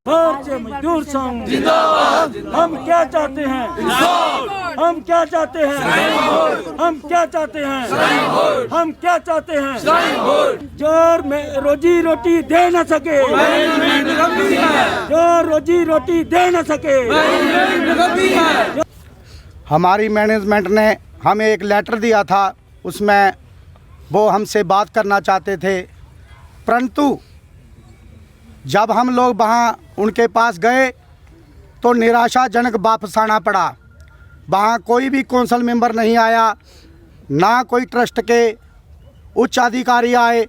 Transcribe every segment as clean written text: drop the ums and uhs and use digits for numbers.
भारतीय मजदूर संघ जिंदाबाद। हम क्या चाहते हैं? हम क्या चाहते हैं? हम क्या चाहते हैं? हम क्या चाहते हैं? जो रोजी रोटी दे न सके, जो रोजी रोटी दे न सके। हमारी मैनेजमेंट ने हमें एक लेटर दिया था, उसमें वो हमसे बात करना चाहते थे, परंतु जब हम लोग वहाँ उनके पास गए तो निराशाजनक वापस आना पड़ा। वहाँ कोई भी कौंसिल मेंबर नहीं आया, ना कोई ट्रस्ट के उच्च अधिकारी आए।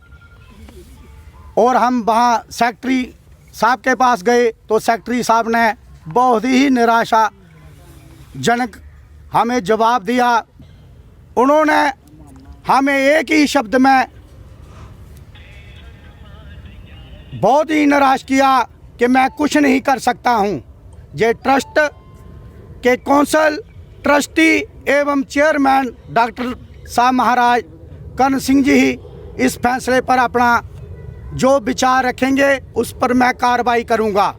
और हम वहाँ सेक्रेटरी साहब के पास गए तो सेक्रेटरी साहब ने बहुत ही निराशाजनक हमें जवाब दिया। उन्होंने हमें एक ही शब्द में बहुत ही निराश किया कि मैं कुछ नहीं कर सकता हूं। ये ट्रस्ट के कौंसल ट्रस्टी एवं चेयरमैन डॉक्टर साहब महाराज कर्ण सिंह जी ही इस फैसले पर अपना जो विचार रखेंगे उस पर मैं कार्रवाई करूंगा।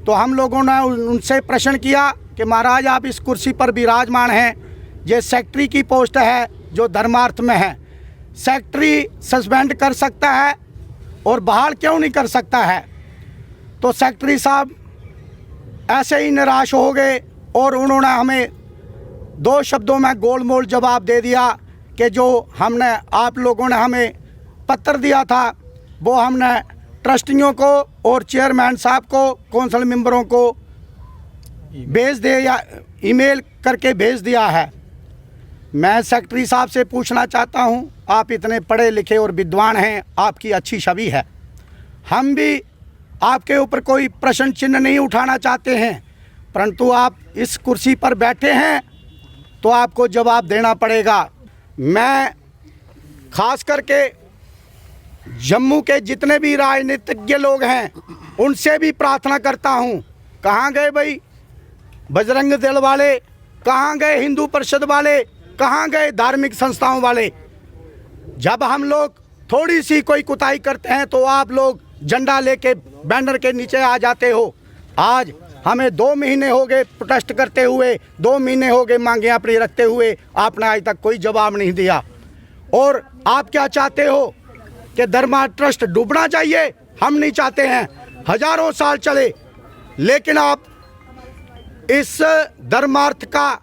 तो हम लोगों ने उनसे प्रश्न किया कि महाराज आप इस कुर्सी पर विराजमान हैं, ये सेक्रेटरी की पोस्ट है जो धर्मार्थ में है, सेक्रेटरी सस्पेंड कर सकता है और बहाल क्यों नहीं कर सकता है? तो सेक्रेटरी साहब ऐसे ही निराश हो गए और उन्होंने हमें दो शब्दों में गोलमोल जवाब दे दिया कि जो हमने आप लोगों ने हमें पत्र दिया था वो हमने ट्रस्टियों को और चेयरमैन साहब को, कौंसिल मेंबरों को भेज दे या ईमेल करके भेज दिया है। मैं सेक्रेटरी साहब से पूछना चाहता हूं, आप इतने पढ़े लिखे और विद्वान हैं, आपकी अच्छी छवि है, हम भी आपके ऊपर कोई प्रश्न चिन्ह नहीं उठाना चाहते हैं, परंतु आप इस कुर्सी पर बैठे हैं तो आपको जवाब देना पड़ेगा। मैं खास करके जम्मू के जितने भी राजनीतिज्ञ लोग हैं उनसे भी प्रार्थना करता हूं, कहाँ गए भाई बजरंग दल वाले, कहाँ गए हिंदू परिषद वाले, कहाँ गए धार्मिक संस्थाओं वाले? जब हम लोग थोड़ी सी कोई कुताही करते हैं तो आप लोग झंडा लेके बैनर के नीचे आ जाते हो। आज हमें 2 महीने हो गए प्रोटेस्ट करते हुए, 2 महीने हो गए मांगे अपनी रखते हुए, आपने आज तक कोई जवाब नहीं दिया। और आप क्या चाहते हो कि धर्मार्थ ट्रस्ट डूबना चाहिए? हम नहीं चाहते हैं, हजारों साल चले, लेकिन आप इस धर्मार्थ का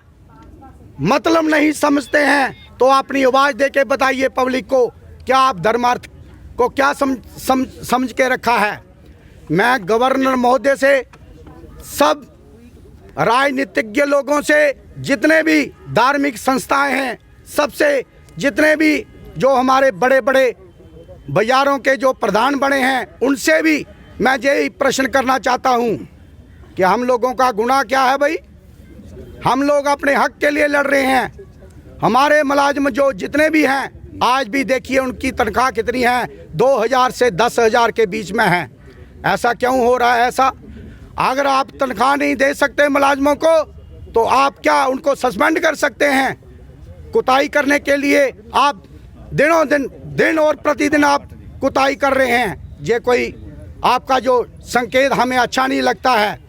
मतलब नहीं समझते हैं। तो अपनी आवाज़ दे के बताइए पब्लिक को, क्या आप धर्मार्थ को क्या समझ के रखा है? मैं गवर्नर महोदय से, सब राजनीतिज्ञ लोगों से, जितने भी धार्मिक संस्थाएं हैं, सबसे जितने भी जो हमारे बड़े बड़े बाजारों के जो प्रधान बने हैं उनसे भी मैं यही प्रश्न करना चाहता हूं कि हम लोगों का गुनाह क्या है भाई? हम लोग अपने हक के लिए लड़ रहे हैं। हमारे मुलाजिम जो जितने भी हैं, आज भी देखिए उनकी तनख्वाह कितनी है, 2000 से 10,000 के बीच में है। ऐसा क्यों हो रहा है? ऐसा अगर आप तनख्वाह नहीं दे सकते मुलाजिमों को तो आप क्या उनको सस्पेंड कर सकते हैं? कुताही करने के लिए आप दिन और प्रतिदिन आप कुताही कर रहे हैं। ये कोई आपका जो संकेत हमें अच्छा नहीं लगता है।